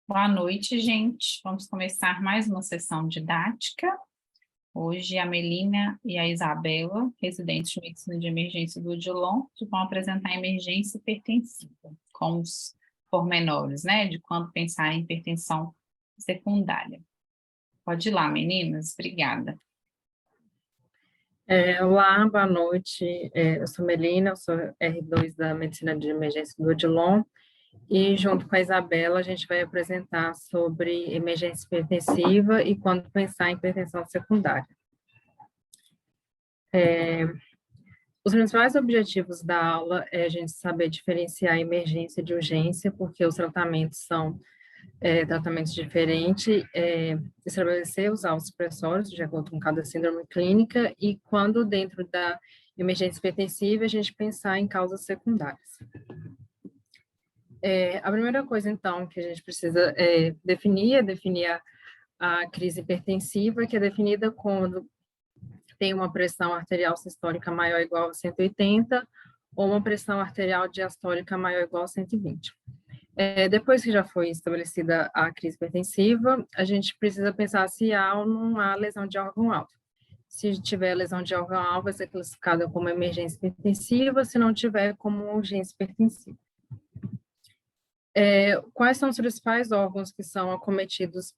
Boa noite, gente. Vamos começar mais uma sessão didática. Hoje a Melina e a Isabela, residentes de medicina de emergência do Odilon, vão apresentar a emergência hipertensiva, com os pormenores, né, de quando pensar em hipertensão secundária. Pode ir lá, meninas. Obrigada. Olá, boa noite. Eu sou Melina, eu sou R2 da Medicina de Emergência do Odilon e junto com a Isabela a gente vai apresentar sobre emergência hipertensiva e quando pensar em hipertensão secundária. Os principais objetivos da aula é a gente saber diferenciar emergência de urgência, porque os tratamentos são tratamentos diferentes, estabelecer os alvos supressórios, de acordo com cada síndrome clínica, e quando dentro da emergência hipertensiva, a gente pensar em causas secundárias. A primeira coisa, então, que a gente precisa definir a crise hipertensiva, que é definida quando tem uma pressão arterial sistólica maior ou igual a 180, ou uma pressão arterial diastólica maior ou igual a 120. Depois que já foi estabelecida a crise hipertensiva, a gente precisa pensar se há ou não há lesão de órgão-alvo. Se tiver lesão de órgão-alvo, vai ser classificada como emergência hipertensiva, se não tiver, como urgência hipertensiva. Quais são os principais órgãos que são acometidos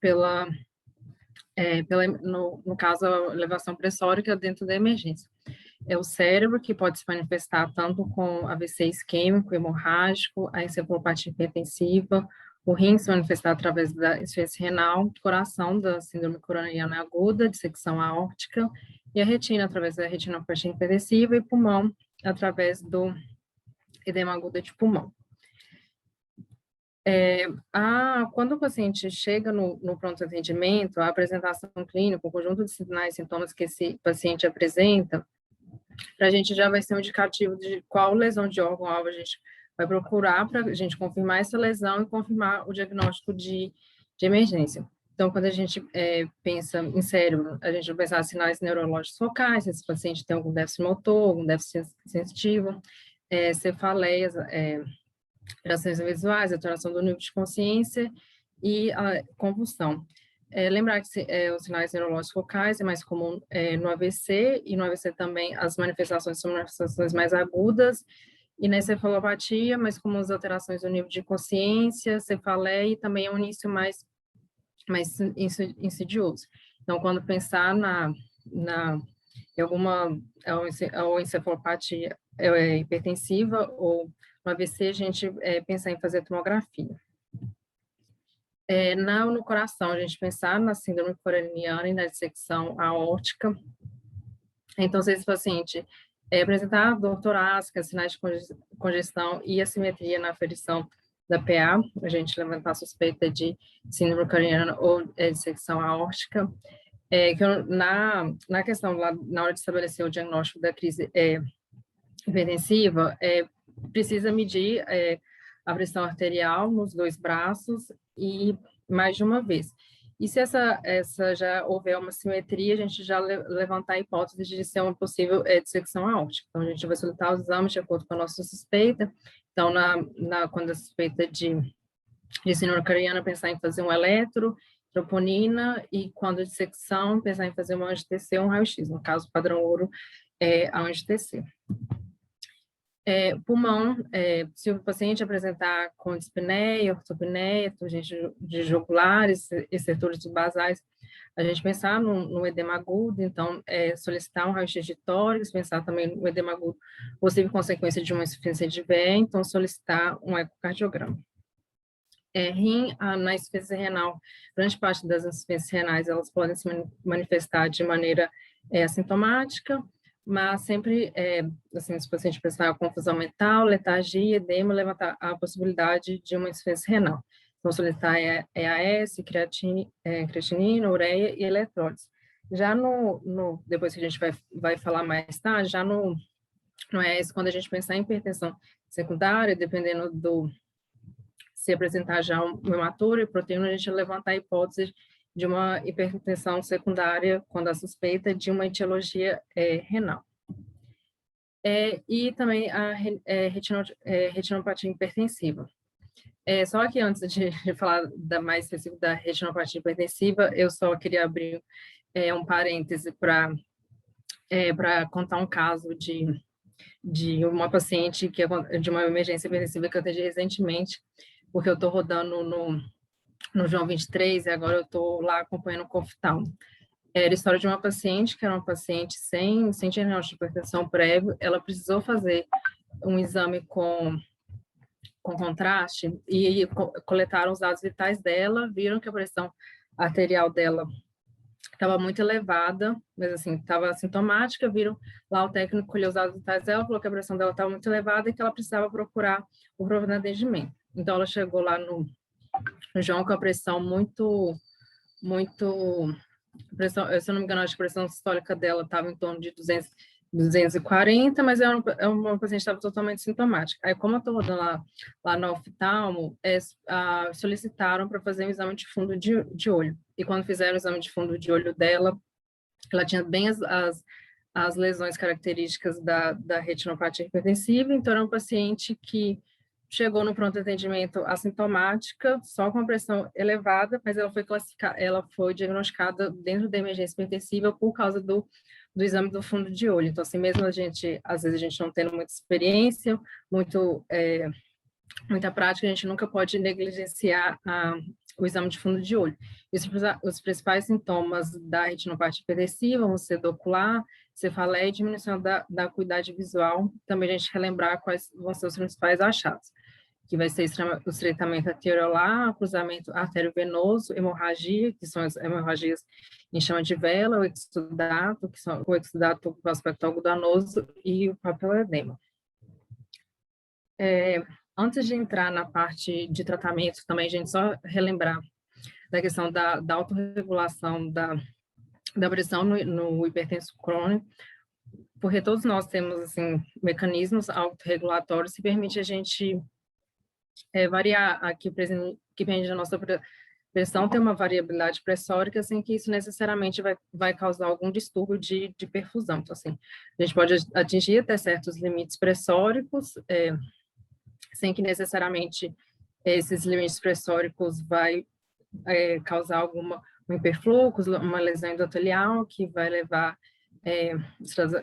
no caso, a elevação pressórica dentro da emergência? É o cérebro, que pode se manifestar tanto com AVC isquêmico, hemorrágico, a encefalopatia hipertensiva, o rim se manifestar através da insuficiência renal, coração da síndrome coronariana aguda, dissecção aórtica, e a retina através da retinopatia hipertensiva e pulmão através do edema agudo de pulmão. Quando o paciente chega no pronto atendimento, a apresentação clínica, o conjunto de sinais e sintomas que esse paciente apresenta, para a gente já vai ser um indicativo de qual lesão de órgão-alvo a gente vai procurar para a gente confirmar essa lesão e confirmar o diagnóstico de emergência. Então, quando a gente pensa em cérebro, a gente vai pensar em sinais neurológicos focais, se esse paciente tem algum déficit motor, algum déficit sensitivo, cefaleias, alterações visuais, alteração do nível de consciência e a convulsão. Lembrar que os sinais neurológicos focais é mais comum no AVC, e no AVC também as manifestações são manifestações mais agudas, e na encefalopatia, mais comuns as alterações do nível de consciência, cefaleia, e também é um início mais insidioso. Então, quando pensar em alguma ou encefalopatia hipertensiva ou no AVC, a gente pensar em fazer tomografia. No coração, a gente pensar na síndrome coronariana e na dissecção aórtica. Então, se esse paciente apresentar dor torácica, sinais de congestão e assimetria na aferição da PA, a gente levantar a suspeita de síndrome coronariana ou dissecção aórtica. Na questão, lá, na hora de estabelecer o diagnóstico da crise hipertensiva, precisa medir a pressão arterial nos dois braços e mais de uma vez. E se essa já houver uma simetria, a gente já levantar a hipótese de ser uma possível dissecção aórtica. Então, a gente vai solicitar os exames de acordo com a nossa suspeita. Então, quando a suspeita de síndrome coronariana, pensar em fazer um eletro, troponina, e quando a dissecção, pensar em fazer uma angio-TC ou um raio-x. No caso, o padrão ouro é a angio-TC. Pulmão, se o paciente apresentar com dispneia, ortopneia, turgência de jugulares, estertores basais, a gente pensar no edema agudo, então solicitar um raio-x de tórax, pensar também no edema agudo, possível consequência de uma insuficiência de VE, então solicitar um ecocardiograma. Rim, na insuficiência renal, grande parte das insuficiências renais, elas podem se manifestar de maneira assintomática, mas sempre, assim, se o paciente apresentar confusão mental, letargia, edema, levantar a possibilidade de uma insuficiência renal. Então, solicitar EAS, creatinina, ureia e eletrólise. Já depois que a gente vai falar mais tarde, já no EAS, quando a gente pensar em hipertensão secundária, dependendo se apresentar já um hematúrio e proteína, a gente levantar a hipótese de uma hipertensão secundária, quando a suspeita de uma etiologia renal. E também a retinopatia hipertensiva. Só que antes de falar mais específico da retinopatia hipertensiva, eu só queria abrir um parêntese para contar um caso de uma paciente de uma emergência hipertensiva que eu atendi recentemente, porque eu estou rodando no João 23 e agora eu estou lá acompanhando o Conftalmo. Era a história de uma paciente que era uma paciente sem diagnóstico de hipertensão prévio. Ela precisou fazer um exame com contraste e coletaram os dados vitais dela, viram que a pressão arterial dela estava muito elevada, mas assim, estava assintomática, viram lá o técnico colheu os dados vitais dela, falou que a pressão dela estava muito elevada e que ela precisava procurar o pronto atendimento. Então, ela chegou lá no João com a pressão muito, pressão, se eu não me engano, a pressão sistólica dela estava em torno de 240, mas é uma paciente que estava totalmente sintomática. Aí, como eu estou rodando lá no oftalmo, solicitaram para fazer um exame de fundo de olho. E quando fizeram o exame de fundo de olho dela, ela tinha bem as lesões características da retinopatia hipertensiva, então era um paciente que chegou no pronto atendimento assintomática, só com a pressão elevada, mas ela foi diagnosticada dentro da emergência hipertensiva por causa do exame do fundo de olho. Então, assim, mesmo às vezes a gente não tendo muita experiência, muita prática, a gente nunca pode negligenciar o exame de fundo de olho. Os principais sintomas da retinopatia hipertensiva vão ser dor ocular, cefaleia e diminuição da acuidade visual. Também a gente relembrar quais vão ser os principais achados, que vai ser o estreitamento arteriolar, cruzamento arteriovenoso, hemorragia, que são as hemorragias em chama de vela, o exudato, que são o exudato com aspecto algodanoso, e o papiloedema. Antes de entrar na parte de tratamento, também a gente só relembrar da questão da autorregulação da pressão no hipertenso crônico, porque todos nós temos, assim, mecanismos autorregulatórios que permitem a gente variar aqui, que depende da nossa pressão, tem uma variabilidade pressórica, sem que isso necessariamente vai causar algum distúrbio de perfusão. Então, assim, a gente pode atingir até certos limites pressóricos, sem que necessariamente esses limites pressóricos vai causar um hiperfluxo, uma lesão endotelial, que vai levar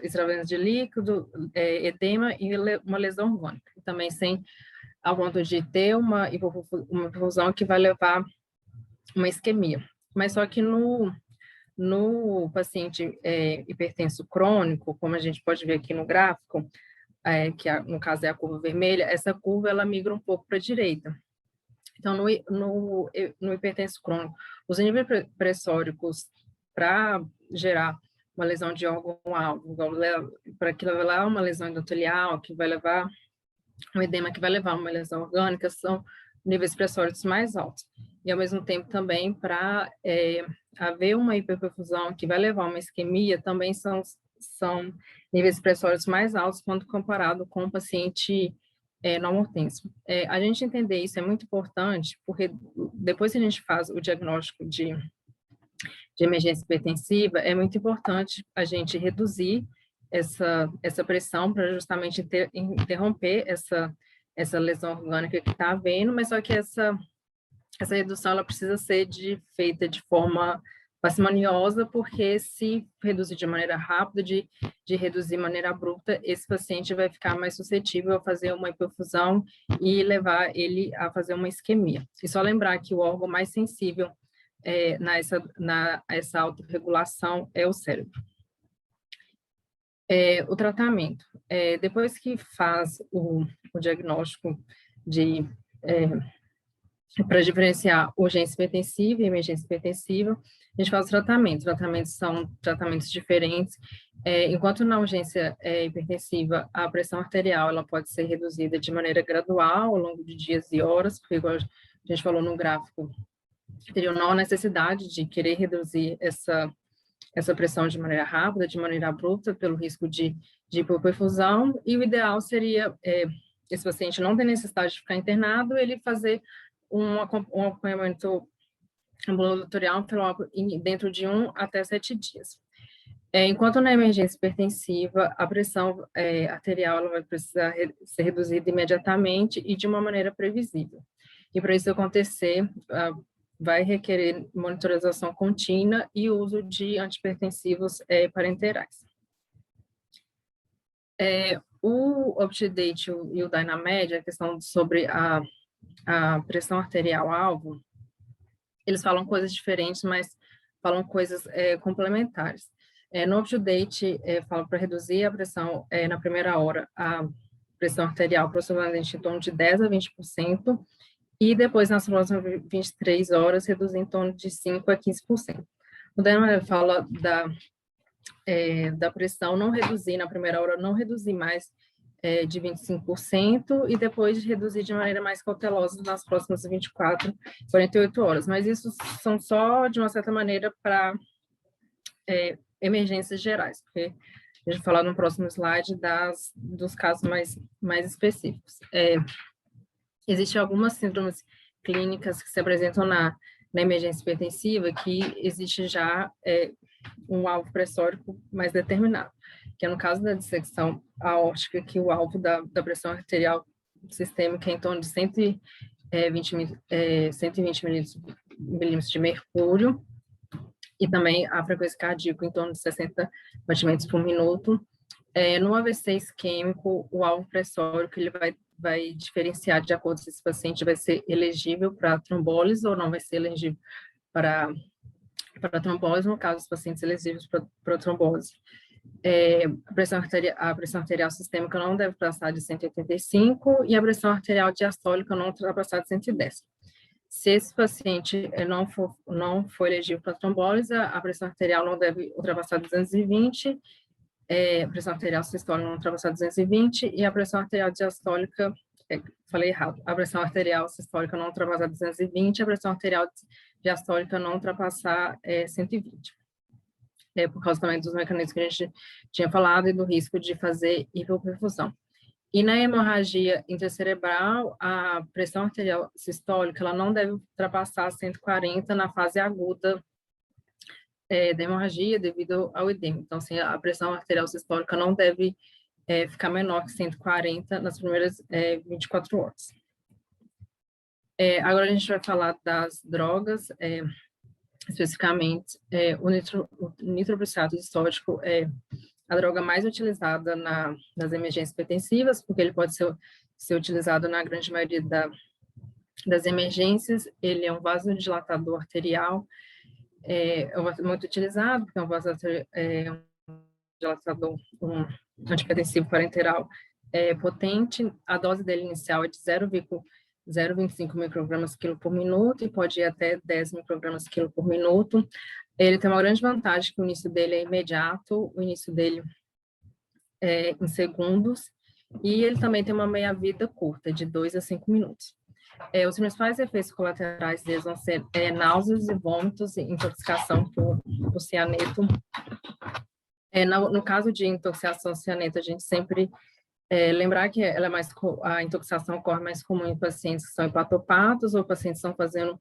extravasância de líquido, edema e uma lesão orgânica. Também sem ao ponto de ter uma perfusão que vai levar uma isquemia. Mas só que no paciente hipertenso crônico, como a gente pode ver aqui no gráfico, que no caso é a curva vermelha, essa curva ela migra um pouco para a direita. Então, no hipertenso crônico, os níveis pressóricos para gerar uma lesão de órgão-alvo, para que levar uma lesão endotelial, que vai levar um edema, que vai levar uma lesão orgânica, são níveis pressóricos mais altos. E, ao mesmo tempo, também, para haver uma hiperperfusão que vai levar a uma isquemia, também são níveis pressóricos mais altos quando comparado com o paciente normotenso. A gente entender isso é muito importante, porque depois que a gente faz o diagnóstico de emergência hipertensiva, é muito importante a gente reduzir essa pressão para justamente interromper essa lesão orgânica que está havendo, mas só que essa redução ela precisa ser feita de forma parcimoniosa, porque se reduzir de maneira rápida, de reduzir de maneira abrupta, esse paciente vai ficar mais suscetível a fazer uma hiperfusão e levar ele a fazer uma isquemia. E só lembrar que o órgão mais sensível essa autorregulação é o cérebro. O tratamento. Depois que faz o diagnóstico para diferenciar urgência hipertensiva e emergência hipertensiva, a gente faz o tratamento. Tratamentos são tratamentos diferentes. Enquanto na urgência hipertensiva, a pressão arterial ela pode ser reduzida de maneira gradual ao longo de dias e horas, porque, igual a gente falou no gráfico, teria não a necessidade de querer reduzir essa pressão de maneira rápida, de maneira abrupta, pelo risco de hipoperfusão, e o ideal seria esse paciente não ter necessidade de ficar internado, ele fazer um acompanhamento ambulatorial dentro de 1 até 7 dias. Enquanto na emergência hipertensiva, a pressão arterial ela vai precisar ser reduzida imediatamente e de uma maneira previsível. E para isso acontecer, vai requerer monitorização contínua e uso de antipertensivos parenterais. O UpToDate e o Dynamed, a questão sobre a pressão arterial-alvo, eles falam coisas diferentes, mas falam coisas complementares. No UpToDate, fala para reduzir a pressão na primeira hora, a pressão arterial aproximadamente em torno de 10 a 20%, e depois, nas próximas 23 horas, reduzir em torno de 5 a 15%. O Dynamed fala da pressão não reduzir, na primeira hora, não reduzir mais de 25% e depois reduzir de maneira mais cautelosa nas próximas 24, 48 horas. Mas isso são só, de uma certa maneira, para emergências gerais, porque a gente vai falar no próximo slide dos casos mais específicos. Existem algumas síndromes clínicas que se apresentam na emergência hipertensiva que existe já um alvo pressórico mais determinado, que é no caso da dissecção aórtica, que o alvo da pressão arterial sistêmica é em torno de 120 milímetros de mercúrio, e também a frequência cardíaca em torno de 60 batimentos por minuto. No AVC isquêmico, o alvo pressórico ele vai diferenciar de acordo se esse paciente vai ser elegível para trombólise ou não vai ser elegível para trombose, no caso dos pacientes elegíveis para trombose. A pressão arterial sistêmica não deve passar de 185 e a pressão arterial diastólica não ultrapassar de 110. Se esse paciente não for elegível para trombólise, a pressão arterial não deve ultrapassar 220, a pressão arterial sistólica não ultrapassar 220 e a pressão arterial diastólica, falei errado, a pressão arterial sistólica não ultrapassar 220, a pressão arterial diastólica não ultrapassar 120. Por causa também dos mecanismos que a gente tinha falado e do risco de fazer hipoperfusão. E na hemorragia intracerebral, a pressão arterial sistólica ela não deve ultrapassar 140 na fase aguda da hemorragia devido ao edema. Então, assim, a pressão arterial sistólica não deve ficar menor que 140 nas primeiras 24 horas. Agora a gente vai falar das drogas, especificamente o nitroprusiato distótico é a droga mais utilizada nas emergências hipertensivas, porque ele pode ser utilizado na grande maioria das emergências. Ele é um vasodilatador arterial, muito utilizado, porque é um vasodilatador, um antihipertensivo parenteral potente. A dose dele inicial é de 0,25 microgramas quilo por minuto e pode ir até 10 microgramas quilo por minuto. Ele tem uma grande vantagem, que o início dele é imediato, o início dele é em segundos, e ele também tem uma meia-vida curta, de 2 a 5 minutos. Os principais efeitos colaterais deles vão ser náuseas e vômitos, e intoxicação por cianeto. No caso de intoxicação por cianeto, a gente sempre lembrar que a intoxicação ocorre mais comum em pacientes que são hepatopatos ou pacientes que estão fazendo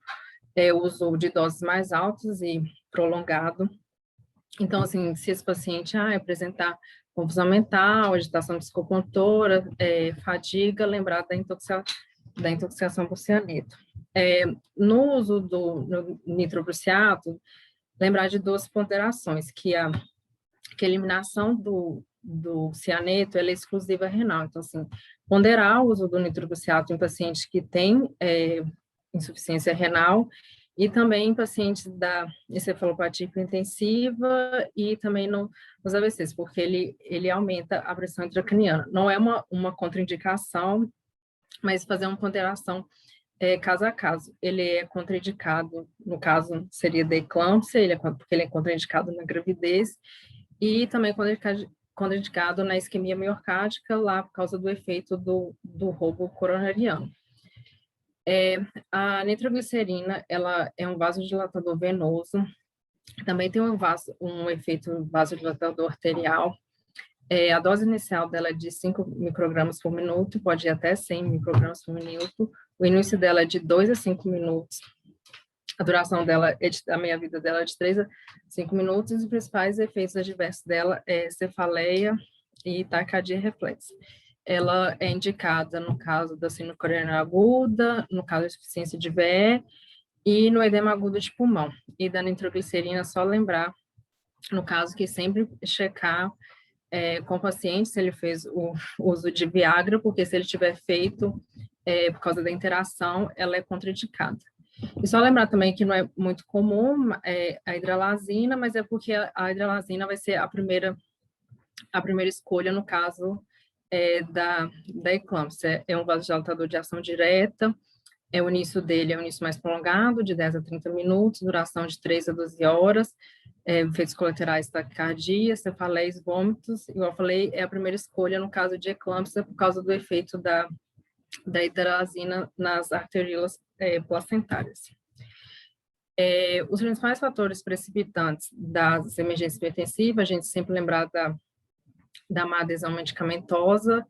uso de doses mais altas e prolongado. Então, assim, se esse paciente apresentar confusão mental, agitação psicomotora, fadiga, lembrar da intoxicação por cianeto. No uso do nitroprusiato, lembrar de duas ponderações, que a eliminação do cianeto ela é exclusiva renal. Então, assim, ponderar o uso do nitroprusiato em pacientes que têm insuficiência renal e também em pacientes da encefalopatia hipertensiva e também nos AVCs, porque ele aumenta a pressão intracraniana. Não é uma contraindicação, mas fazer uma ponderação caso a caso. Ele é contraindicado, no caso seria da eclâmpsia, porque ele é contraindicado na gravidez, e também contraindicado na isquemia miocárdica, lá por causa do efeito do roubo coronariano. A nitroglicerina, ela é um vasodilatador venoso, também tem um efeito vasodilatador arterial. A dose inicial dela é de 5 microgramas por minuto, pode ir até 100 microgramas por minuto. O início dela é de 2 a 5 minutos. A duração dela, a meia-vida dela é de 3 a 5 minutos, e os principais efeitos adversos dela é cefaleia e taquicardia reflexa. ela é indicada no caso da síndrome coronariana aguda, no caso da insuficiência de VE e no edema agudo de pulmão. E da nitroglicerina, só lembrar, no caso que sempre checar com o paciente se ele fez o uso de Viagra, porque se ele tiver feito por causa da interação, ela é contraindicada. E só lembrar também que não é muito comum a hidralazina, mas é porque a hidralazina vai ser a primeira escolha no caso da eclâmpsia. É um vasodilatador de ação direta, o início dele é um início mais prolongado, de 10 a 30 minutos, duração de 3 a 12 horas, efeitos colaterais taquicardia, cefaleias, vômitos, igual eu falei, é a primeira escolha no caso de eclâmpsia, por causa do efeito da hidralazina nas arteriolas placentárias. Os principais fatores precipitantes das emergências hipertensivas, a gente sempre lembrar da má adesão medicamentosa,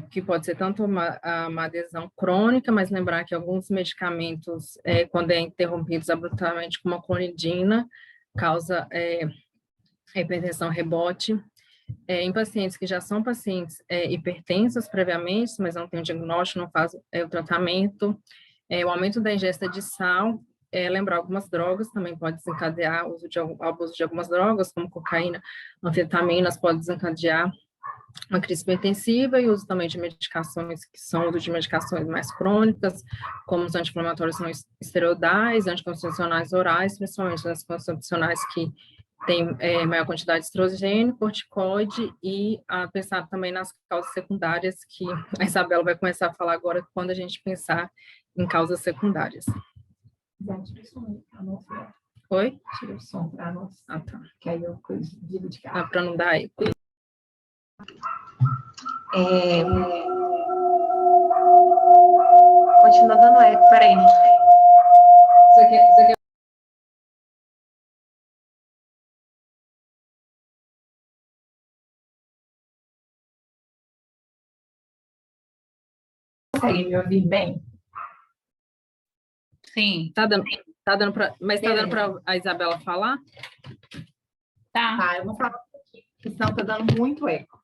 que pode ser tanto uma adesão crônica, mas lembrar que alguns medicamentos, quando interrompidos abruptamente, como a clonidina, causa hipertensão rebote. Em pacientes que já são pacientes hipertensos previamente, mas não tem o diagnóstico, não faz o tratamento, o aumento da ingesta de sal, lembrar algumas drogas também pode desencadear o abuso de algumas drogas, como cocaína, anfetaminas, pode desencadear uma crise hipertensiva e uso também de medicações que são uso de medicações mais crônicas, como os anti-inflamatórios não esteroidais, anticoncepcionais orais, principalmente as concepcionais que têm maior quantidade de estrogênio, corticoide, e a pensar também nas causas secundárias, que a Isabela vai começar a falar agora, quando a gente pensar em causas secundárias. Oi? Tira o som para nós. Ah, tá. Que aí eu digo de casa. Para não dar eco. Continua dando eco, peraí. Você quer... Consegue me ouvir bem? Sim. Tá dando para... Mas tá dando para a Isabela falar? Tá. Tá, eu vou falar aqui, porque senão tá dando muito eco.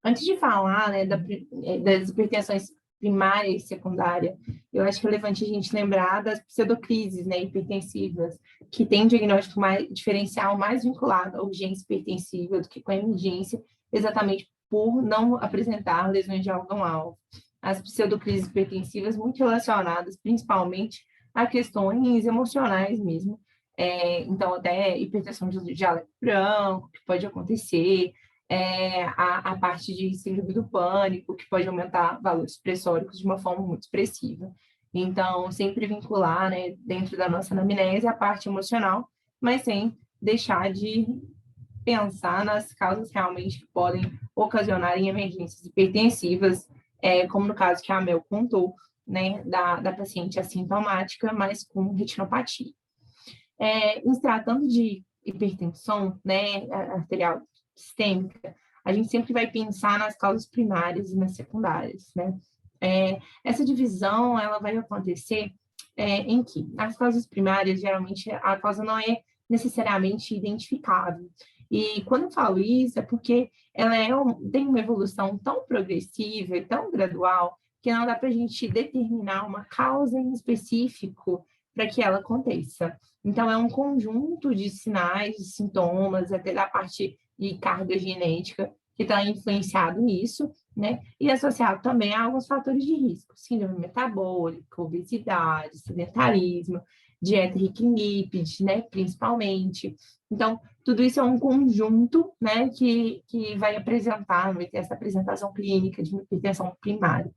Antes de falar, né, das hipertensões primária e secundária, eu acho relevante a gente lembrar das pseudocrises, né, hipertensivas, que tem um diagnóstico diferencial mais vinculado à urgência hipertensiva do que com a emergência, exatamente por não apresentar lesões de órgão-alvo. As pseudocrises hipertensivas muito relacionadas principalmente a questões emocionais mesmo, então até hipertensão de jaleco branco, que pode acontecer, a parte de síndrome do pânico, que pode aumentar valores pressóricos de uma forma muito expressiva. Então, sempre vincular, né, dentro da nossa anamnese, a parte emocional, mas sem deixar de pensar nas causas realmente que podem ocasionar em emergências hipertensivas, como no caso que a Mel contou, né, da paciente assintomática, mas com retinopatia. Em se tratando de hipertensão, né, arterial sistêmica, a gente sempre vai pensar nas causas primárias e nas secundárias, né? Essa divisão, ela vai acontecer em que? Nas causas primárias, geralmente, a causa não é necessariamente identificável. E quando eu falo isso, é porque ela tem uma evolução tão progressiva e tão gradual que não dá para a gente determinar uma causa em específico para que ela aconteça. Então, é um conjunto de sinais, de sintomas, até da parte de carga genética, que está influenciado nisso, né? E associado também a alguns fatores de risco, síndrome metabólica, obesidade, sedentarismo, dieta rica em lípides, né? Principalmente. Então, tudo isso é um conjunto, né? Que vai apresentar, vai ter essa apresentação clínica de uma hipertensão primária.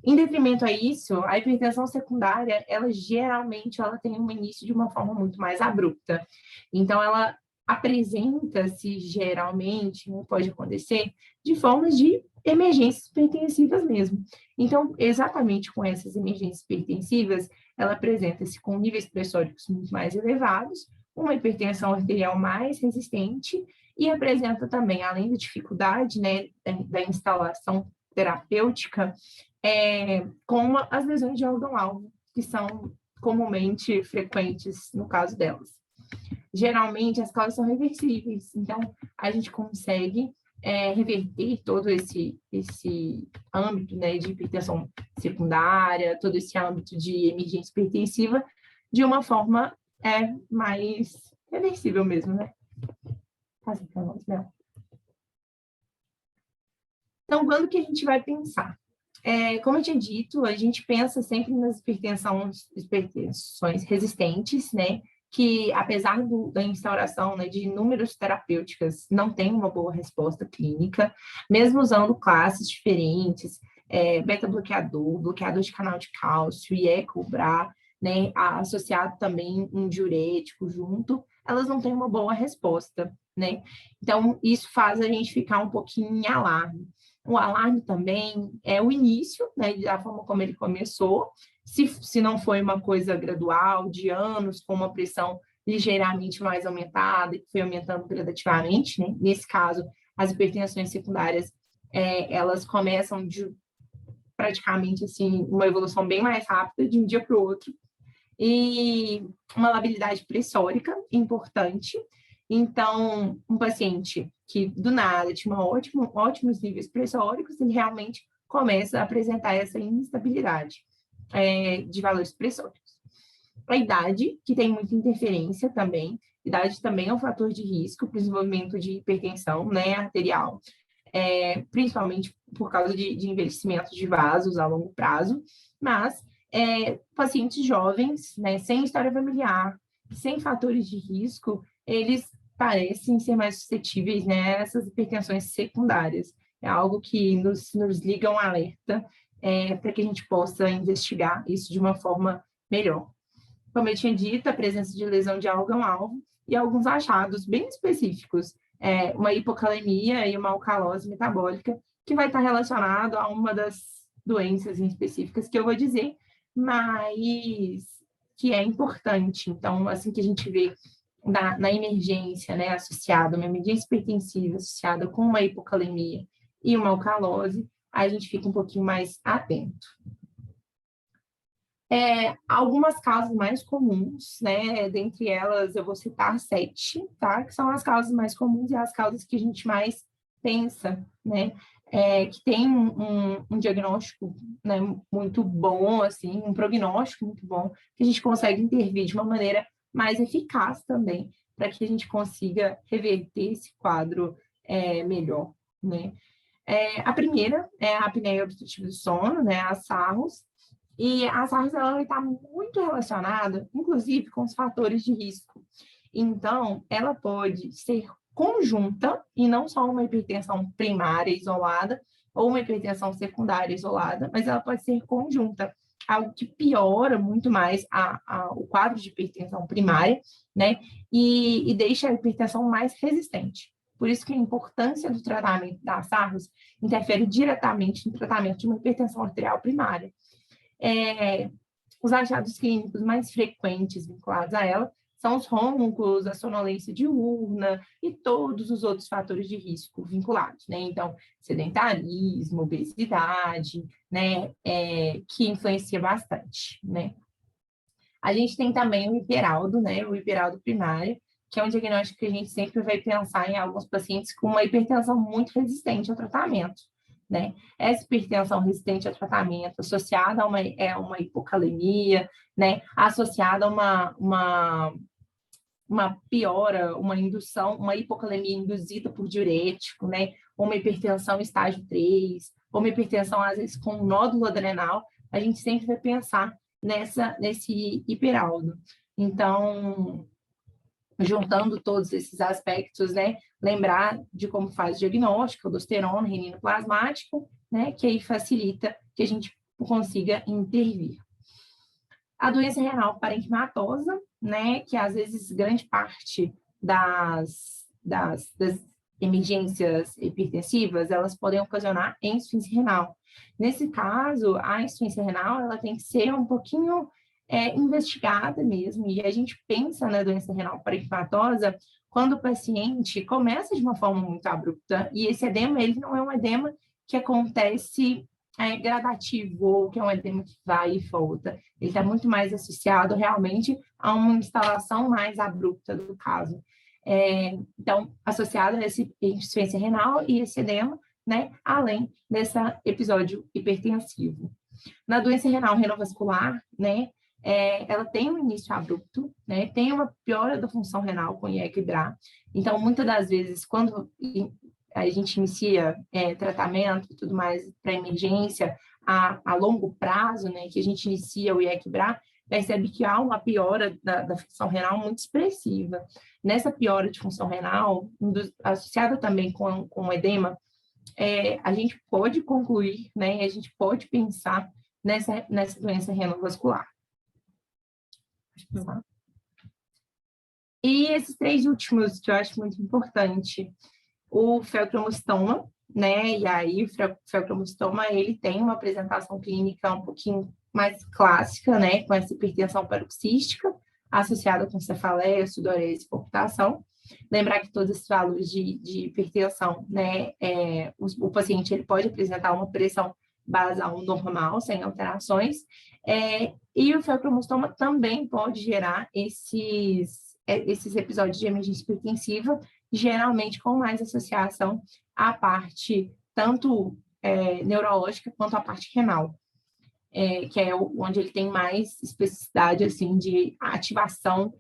Em detrimento a isso, a hipertensão secundária, ela geralmente tem um início de uma forma muito mais abrupta. Então, ela apresenta-se geralmente, não pode acontecer, de formas de emergências hipertensivas mesmo. Então, exatamente com essas emergências hipertensivas, ela apresenta-se com níveis pressóricos muito mais elevados, uma hipertensão arterial mais resistente e apresenta também, além da dificuldade, né, da instalação terapêutica, com as lesões de órgão-alvo, que são comumente frequentes no caso delas. geralmente as causas são reversíveis, então a gente consegue reverter todo esse âmbito, né, de hipertensão secundária, todo esse âmbito de emergência hipertensiva, de uma forma mais reversível mesmo, né? Passa para nós, Mel. Então, quando que a gente vai pensar? Como eu tinha dito, a gente pensa sempre nas hipertensões resistentes, né? Que, apesar da instauração, né, de inúmeras terapêuticas, não tem uma boa resposta clínica, mesmo usando classes diferentes, beta-bloqueador, bloqueador de canal de cálcio e EcoBRA, né, associado também um diurético junto, elas não têm uma boa resposta, né? Então, isso faz a gente ficar um pouquinho em alarme. O alarme também é o início, né, da forma como ele começou, se não foi uma coisa gradual, de anos, com uma pressão ligeiramente mais aumentada, e que foi aumentando gradativamente, né? Nesse caso, as hipertensões secundárias, elas começam de praticamente, assim, uma evolução bem mais rápida, de um dia para o outro, e uma labilidade pressórica importante. Então, um paciente que do nada tinha ótimos níveis pressóricos, ele realmente começa a apresentar essa instabilidade de valores pressóricos. A idade, que tem muita interferência também, idade também é um fator de risco para o desenvolvimento de hipertensão, né, arterial, principalmente por causa de envelhecimento de vasos a longo prazo, mas pacientes jovens, né, sem história familiar, sem fatores de risco, eles parecem ser mais suscetíveis, né, a essas hipertensões secundárias. É algo que nos liga um alerta para que a gente possa investigar isso de uma forma melhor. Como eu tinha dito, a presença de lesão de órgão-alvo e alguns achados bem específicos, uma hipocalemia e uma alcalose metabólica, que vai estar relacionado a uma das doenças específicas que eu vou dizer, mas que é importante. Então, assim que a gente vê na emergência, né, associada, uma emergência hipertensiva associada com uma hipocalemia e uma alcalose, a gente fica um pouquinho mais atento. Algumas causas mais comuns, né, dentre elas eu vou citar 7, tá, que são as causas mais comuns e as causas que a gente mais pensa, né, que tem um diagnóstico, né, muito bom, assim, um prognóstico muito bom, que a gente consegue intervir de uma maneira mais eficaz também, para que a gente consiga reverter esse quadro melhor, né. A primeira é a apneia obstrutiva do sono, né, a SAROS, e a SARS ela está muito relacionada, inclusive, com os fatores de risco. Então, ela pode ser conjunta, e não só uma hipertensão primária isolada, ou uma hipertensão secundária isolada, mas ela pode ser conjunta, algo que piora muito mais o quadro de hipertensão primária, né? E deixa a hipertensão mais resistente. Por isso que a importância do tratamento da SARS interfere diretamente no tratamento de uma hipertensão arterial primária. Os achados clínicos mais frequentes vinculados a ela são os rônculos, a sonolência diurna e todos os outros fatores de risco vinculados, né? Então, sedentarismo, obesidade, né? Que influencia bastante, né? A gente tem também o hiperaldo, né? O hiperaldo primário, que é um diagnóstico que a gente sempre vai pensar em alguns pacientes com uma hipertensão muito resistente ao tratamento, né? Essa hipertensão resistente ao tratamento, associada a uma hipocalemia, né? Associada a uma piora, uma indução, uma hipocalemia induzida por diurético, né? Uma hipertensão estágio 3, ou uma hipertensão, às vezes, com nódulo adrenal, a gente sempre vai pensar nesse hiperaldo. Então, juntando todos esses aspectos, né, lembrar de como faz o diagnóstico, aldosterona, renina plasmática, né, que aí facilita que a gente consiga intervir. A doença renal parenquimatosa, né, que às vezes grande parte das emergências hipertensivas, elas podem ocasionar insuficiência renal. Nesse caso, a insuficiência renal, ela tem que ser um pouquinho investigada mesmo, e a gente pensa na doença renal parenquimatosa quando o paciente começa de uma forma muito abrupta, e esse edema, ele não é um edema que acontece gradativo, ou que é um edema que vai e volta. Ele está muito mais associado realmente a uma instalação mais abrupta do caso. Então, associado a essa insuficiência renal e esse edema, né, além desse episódio hipertensivo. Na doença renal renovascular, né, ela tem um início abrupto, né, tem uma piora da função renal com IEC e BRA. Então, muitas das vezes, quando a gente inicia tratamento e tudo mais para emergência a longo prazo, né, que a gente inicia o IEC e BRA, percebe que há uma piora da função renal muito expressiva. Nessa piora de função renal, associada também com o edema, a gente pode concluir, né, a gente pode pensar nessa doença renovascular. E esses 3 últimos, que eu acho muito importante, o feocromostoma, né, e aí o feocromostoma, ele tem uma apresentação clínica um pouquinho mais clássica, né, com essa hipertensão paroxística, associada com cefaleia, sudorese e palpitação. Lembrar que todos esses valores de hipertensão, né, o paciente ele pode apresentar uma pressão basal normal, sem alterações, e o feocromostoma também pode gerar esses episódios de emergência hipertensiva, geralmente com mais associação à parte tanto neurológica quanto à parte renal, que é onde ele tem mais especificidade assim, de ativação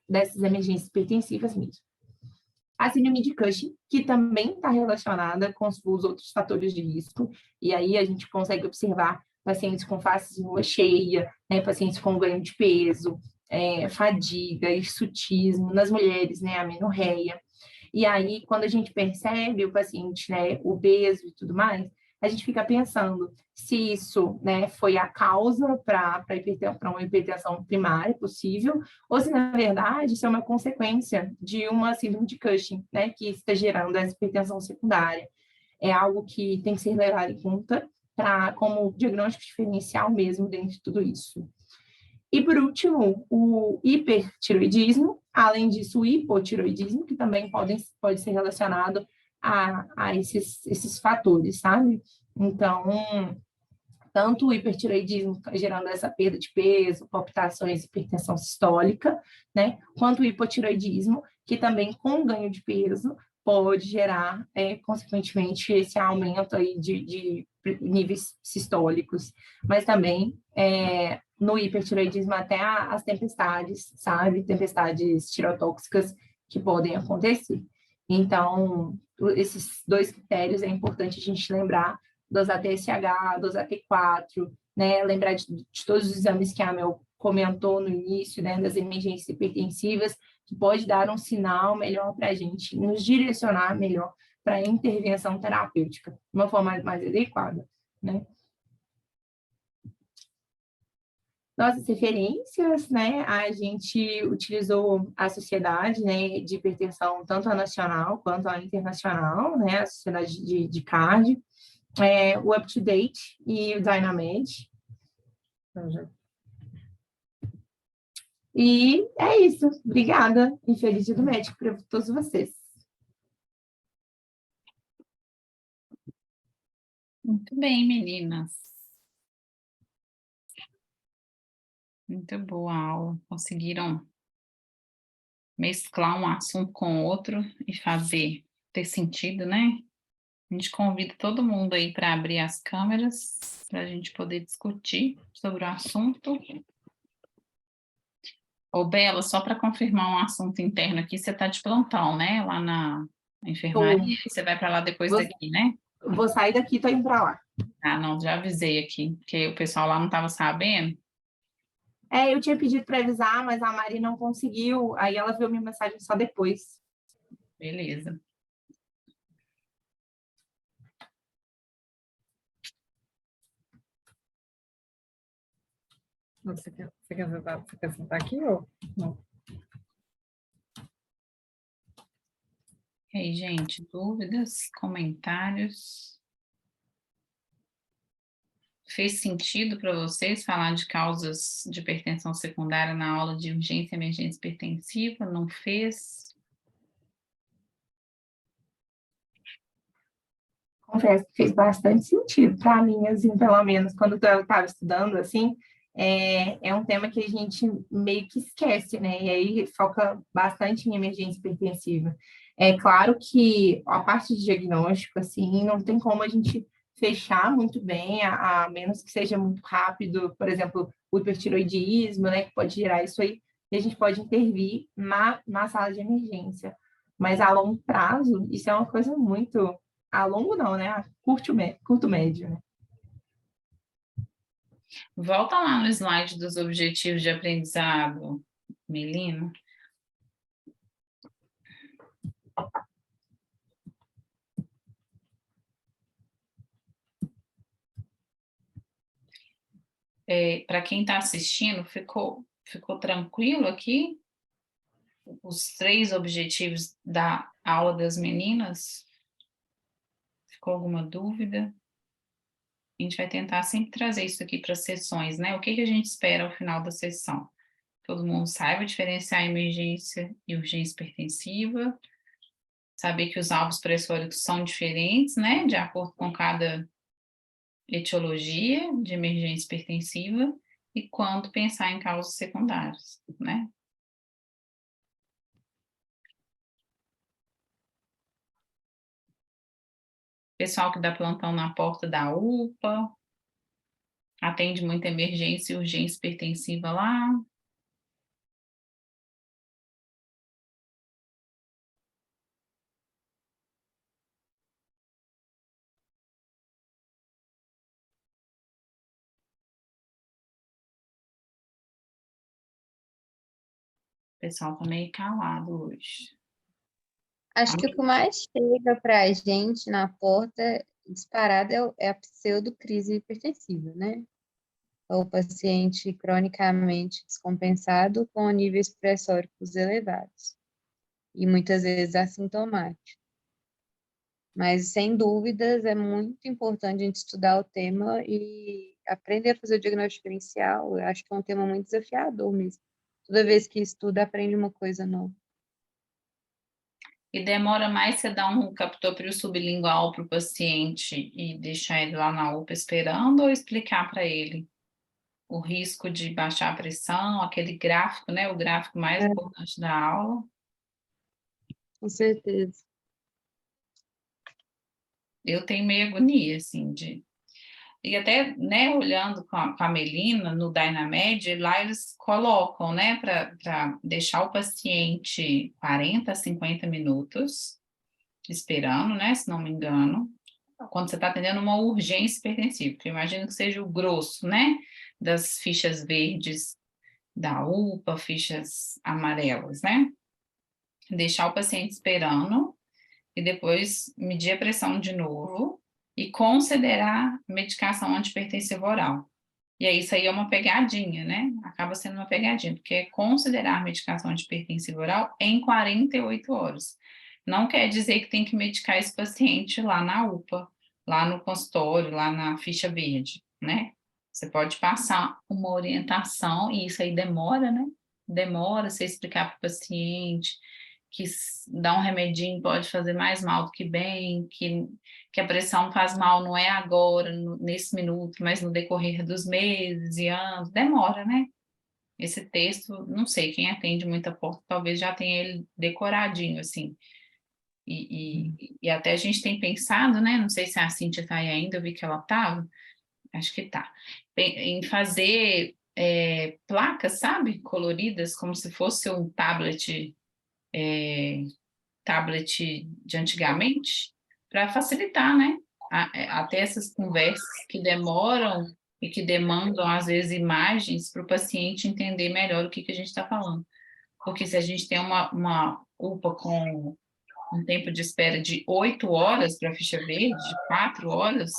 dessas emergências hipertensivas mesmo. A síndrome de Cushing, que também está relacionada com os outros fatores de risco, e aí a gente consegue observar pacientes com face de lua cheia, né, pacientes com ganho de peso, fadiga, hirsutismo, nas mulheres, né, amenorreia. E aí, quando a gente percebe o paciente, né, obeso e tudo mais, a gente fica pensando se isso, né, foi a causa para uma hipertensão primária possível, ou se, na verdade, isso é uma consequência de uma síndrome de Cushing, né, que está gerando essa hipertensão secundária. É algo que tem que ser levado em conta como diagnóstico diferencial mesmo dentro de tudo isso. E, por último, o hipertiroidismo, além disso, o hipotiroidismo, que também pode ser relacionado a esses fatores, sabe? Então, tanto o hipertiroidismo gerando essa perda de peso, palpitações, hipertensão sistólica, né? Quanto o hipotiroidismo, que também com ganho de peso pode gerar, consequentemente, esse aumento aí de níveis sistólicos, mas também no hipertiroidismo até as tempestades, sabe? Tempestades tirotóxicas que podem acontecer. Então, esses 2 critérios é importante a gente lembrar, dosar TSH, dosar T4, né? Lembrar de todos os exames que a Mel comentou no início, né? Das emergências hipertensivas, que pode dar um sinal melhor para a gente, nos direcionar melhor para a intervenção terapêutica, de uma forma mais adequada, né? Nossas referências, né? A gente utilizou a sociedade, né, de hipertensão, tanto a nacional quanto a internacional, né? A sociedade de cardio, o UpToDate e o Dynamed. E é isso. Obrigada. E feliz Dia do Médico para todos vocês. Muito bem, meninas. Muito boa a aula. Conseguiram mesclar um assunto com outro e fazer ter sentido, né? A gente convida todo mundo aí para abrir as câmeras para a gente poder discutir sobre o assunto. Ô, Bela, só para confirmar um assunto interno aqui, você está de plantão, né? Lá na enfermaria, você vai para lá depois daqui, né? Vou sair daqui e estou indo para lá. Ah, não, já avisei aqui, porque o pessoal lá não estava sabendo. Eu tinha pedido para avisar, mas a Mari não conseguiu, aí ela viu minha mensagem só depois. Beleza. Você quer sentar aqui ou não? E aí, gente, dúvidas, comentários? Fez sentido para vocês falar de causas de hipertensão secundária na aula de urgência e emergência hipertensiva? Não fez? Confesso que fez bastante sentido para mim, assim, pelo menos, quando eu estava estudando, assim, é um tema que a gente meio que esquece, né? E aí foca bastante em emergência hipertensiva. É claro que a parte de diagnóstico, assim, não tem como a gente fechar muito bem, a menos que seja muito rápido, por exemplo, o hipertiroidismo, né, que pode gerar isso aí, e a gente pode intervir na sala de emergência. Mas a longo prazo, isso é uma coisa muito a longo não, né? A curto médio, né? Volta lá no slide dos objetivos de aprendizado, Melina. Para quem está assistindo, ficou tranquilo aqui? Os 3 objetivos da aula das meninas? Ficou alguma dúvida? A gente vai tentar sempre trazer isso aqui para as sessões, né? O que a gente espera ao final da sessão? Todo mundo saiba diferenciar emergência e urgência hipertensiva, saber que os alvos pressóricos são diferentes, né? De acordo com cada etiologia de emergência hipertensiva e quando pensar em causas secundárias, né? Pessoal que dá plantão na porta da UPA, atende muita emergência e urgência hipertensiva lá. O pessoal tá meio calado hoje. Acho que o que mais chega para a gente na porta disparada é a pseudocrise hipertensiva, né? O paciente cronicamente descompensado com níveis pressóricos elevados e muitas vezes assintomático. Mas, sem dúvidas, é muito importante a gente estudar o tema e aprender a fazer o diagnóstico diferencial. Eu acho que é um tema muito desafiador mesmo. Toda vez que estuda, aprende uma coisa nova. E demora mais você dar um captopril sublingual para o paciente e deixar ele lá na UPA esperando ou explicar para ele o risco de baixar a pressão, aquele gráfico, né? O gráfico mais importante da aula. Com certeza. Eu tenho meio agonia, assim, de... E até, né, olhando com a Melina no Dynamed, lá eles colocam, né, para deixar o paciente 40 a 50 minutos esperando, né, se não me engano, quando você está atendendo uma urgência hipertensiva, porque eu imagino que seja o grosso, né, das fichas verdes da UPA, fichas amarelas, né? Deixar o paciente esperando e depois medir a pressão de novo e considerar medicação antihipertensiva oral. E aí, isso aí é uma pegadinha, né? Acaba sendo uma pegadinha, porque é considerar medicação antihipertensiva oral em 48 horas. Não quer dizer que tem que medicar esse paciente lá na UPA, lá no consultório, lá na ficha verde, né? Você pode passar uma orientação, e isso aí demora, né? Demora você explicar para o paciente que dar um remedinho pode fazer mais mal do que bem, que a pressão faz mal não é agora, nesse minuto, mas no decorrer dos meses e anos, demora, né? Esse texto, não sei, quem atende muita porta talvez já tenha ele decoradinho, assim. E até a gente tem pensado, né? Não sei se a Cíntia está aí ainda, eu vi que ela estava, acho que está, em fazer placas, sabe? Coloridas, como se fosse um tablet de antigamente, para facilitar, né? Até essas conversas que demoram e que demandam, às vezes, imagens para o paciente entender melhor o que a gente está falando. Porque se a gente tem uma UPA com um tempo de espera de 8 horas para a ficha verde, de 4 horas,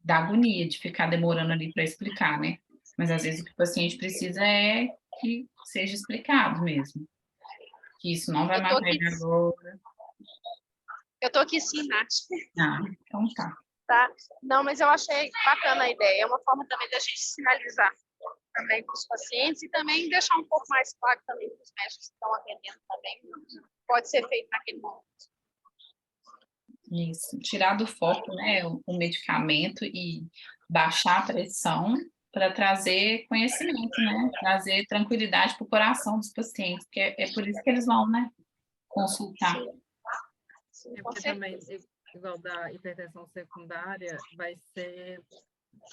dá agonia de ficar demorando ali para explicar, né? Mas às vezes o que o paciente precisa é que seja explicado mesmo. Que isso não vai matar ele agora. Eu estou aqui sim, Nath. Ah, então tá. Tá? Não, mas eu achei bacana a ideia. É uma forma também da gente sinalizar também para os pacientes e também deixar um pouco mais claro também para os médicos que estão atendendo também. Pode ser feito naquele momento. Isso, tirar do foco, né, o medicamento e baixar a pressão para trazer conhecimento, né, trazer tranquilidade para o coração dos pacientes, porque é por isso que eles vão, né, consultar. Sim, sim, É com porque também, certeza. igual da hipertensão secundária, vai ser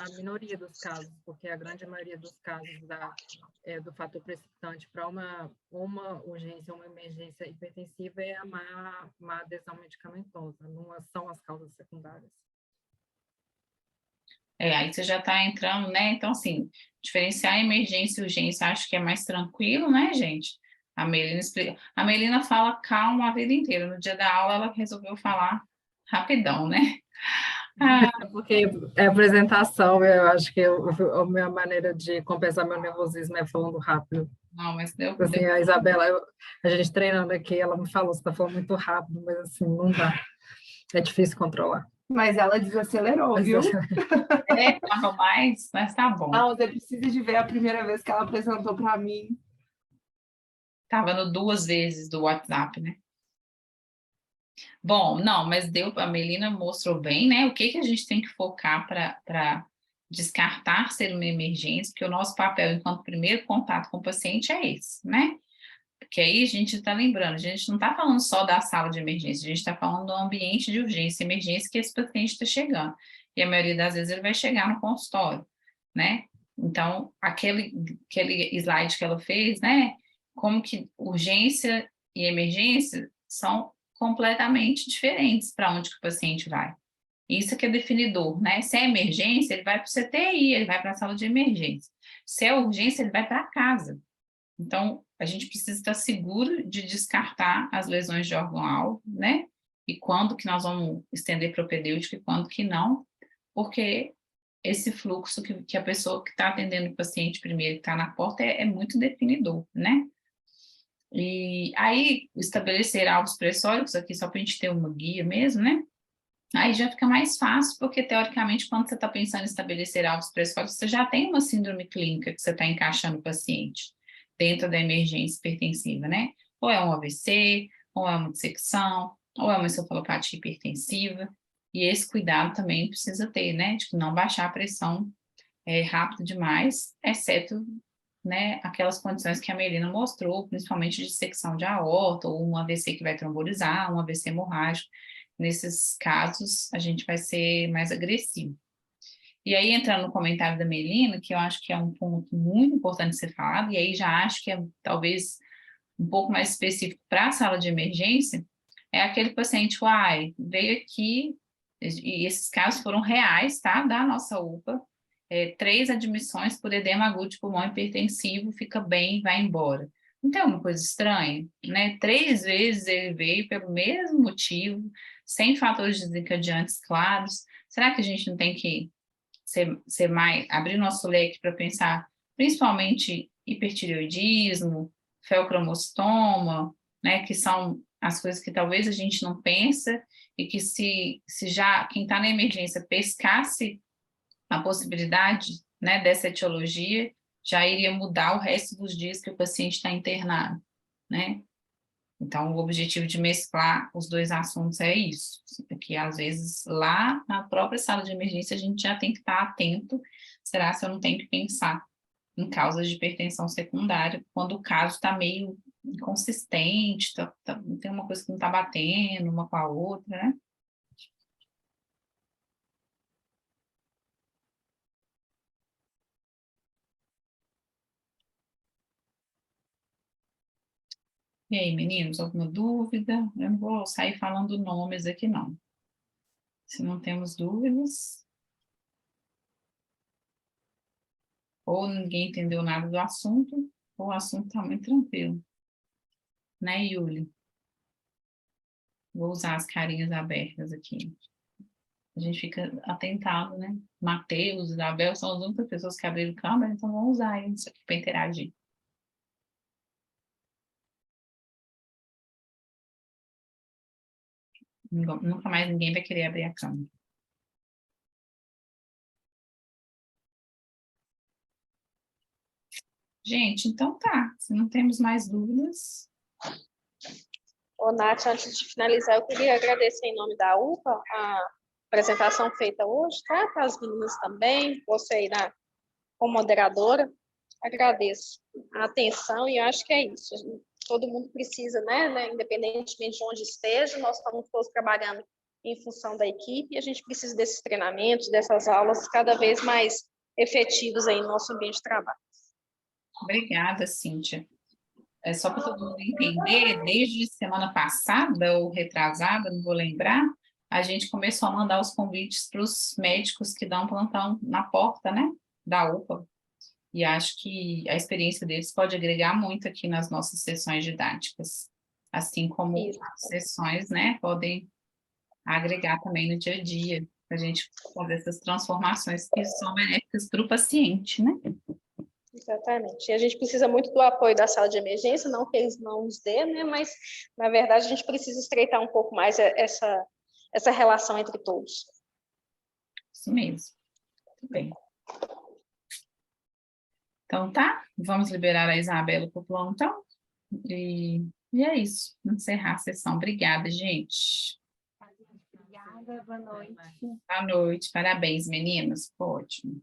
a minoria dos casos, porque a grande maioria dos casos do fator precipitante para uma urgência, uma emergência hipertensiva é a má adesão medicamentosa, não são as causas secundárias. Aí você já está entrando, né? Então, assim, diferenciar emergência e urgência, acho que é mais tranquilo, né, gente? A Melina explica. A Melina fala calma a vida inteira. No dia da aula, ela resolveu falar rapidão, né? Ah, Porque é apresentação, eu acho que a minha maneira de compensar meu nervosismo é falando rápido. não, mas deu. Assim, a Isabela, a gente treinando aqui, ela me falou, você está falando muito rápido, mas assim, não dá. É difícil controlar. Mas ela desacelerou, viu? Tava mais, mas tá bom. Ah, você precisa de ver a primeira vez que ela apresentou para mim. Tava no 2 vezes do WhatsApp, né? Bom, não, mas a Melina mostrou bem, né? O que a gente tem que focar para descartar ser uma emergência, porque o nosso papel enquanto primeiro contato com o paciente é esse, né? Porque aí a gente está lembrando, a gente não está falando só da sala de emergência, a gente está falando do ambiente de urgência e emergência que esse paciente está chegando. E a maioria das vezes ele vai chegar no consultório, né? Então, aquele slide que ela fez, né? Como que urgência e emergência são completamente diferentes para onde que o paciente vai. Isso que é definidor, né? Se é emergência, ele vai para o CTI, ele vai para a sala de emergência. Se é urgência, ele vai para casa. Então, a gente precisa estar seguro de descartar as lesões de órgão-alvo, né? E quando que nós vamos estender propedêutica e quando que não, porque esse fluxo que a pessoa que está atendendo o paciente primeiro, que está na porta, é muito definidor, né? E aí, estabelecer alvos pressóricos aqui, só para a gente ter uma guia mesmo, né? Aí já fica mais fácil, porque teoricamente, quando você está pensando em estabelecer alvos pressóricos, você já tem uma síndrome clínica que você está encaixando o paciente dentro da emergência hipertensiva, né? Ou é um AVC, ou é uma dissecção, ou é uma encefalopatia hipertensiva, e esse cuidado também precisa ter, né? De não baixar a pressão rápido demais, exceto, né, aquelas condições que a Melina mostrou, principalmente de dissecção de aorta, ou um AVC que vai trombolizar, um AVC hemorrágico. Nesses casos, a gente vai ser mais agressivo. E aí, entrando no comentário da Melina, que eu acho que é um ponto muito importante ser falado, e aí já acho que é talvez um pouco mais específico para a sala de emergência, é aquele paciente, veio aqui, e esses casos foram reais, tá, da nossa UPA, 3 admissões por edema agudo de pulmão hipertensivo, fica bem, vai embora. Não tem alguma coisa estranha, né? 3 vezes ele veio pelo mesmo motivo, sem fatores desencadeantes claros. Será que a gente não tem que ser mais, abrir nosso leque para pensar, principalmente hipertireoidismo, feocromostoma, né, que são as coisas que talvez a gente não pensa e que se já quem está na emergência pescasse a possibilidade, né, dessa etiologia, já iria mudar o resto dos dias que o paciente está internado, né? Então, o objetivo de mesclar os dois assuntos é isso, que às vezes lá na própria sala de emergência a gente já tem que estar atento, será se eu não tenho que pensar em causas de hipertensão secundária, quando o caso está meio inconsistente, tem uma coisa que não está batendo uma com a outra, né? E aí, meninos, alguma dúvida? Eu não vou sair falando nomes aqui, não. Se não temos dúvidas, ou ninguém entendeu nada do assunto, ou o assunto está muito tranquilo. Né, Yuli? Vou usar as carinhas abertas aqui. A gente fica atentado, né? Matheus, Isabel são as únicas pessoas que abriram câmera, então vamos usar isso aqui para interagir. Nunca mais ninguém vai querer abrir a câmera. Gente, então tá. Se não temos mais dúvidas. Ô, Nath, antes de finalizar, eu queria agradecer em nome da UPA a apresentação feita hoje, tá? Para as meninas também, você aí como moderadora. Agradeço a atenção e acho que é isso. Todo mundo precisa, né, independentemente de onde esteja, nós estamos todos trabalhando em função da equipe e a gente precisa desses treinamentos, dessas aulas cada vez mais efetivos aí no nosso ambiente de trabalho. Obrigada, Cíntia. É só para todo mundo entender, desde semana passada ou retrasada, não vou lembrar, a gente começou a mandar os convites para os médicos que dão plantão na porta, né, da UPA. E acho que a experiência deles pode agregar muito aqui nas nossas sessões didáticas, assim como Isso. as sessões, né, podem agregar também no dia a dia, para a gente fazer essas transformações que são benéficas para o paciente, né? Exatamente. E a gente precisa muito do apoio da sala de emergência, não que eles não nos dê, né, mas, na verdade, a gente precisa estreitar um pouco mais essa relação entre todos. Isso mesmo. Muito bem. Então, tá? Vamos liberar a Isabela para o plantão. E é isso. Encerrar a sessão. Obrigada, gente. Obrigada, boa noite. Boa noite. Parabéns, meninas. Ótimo.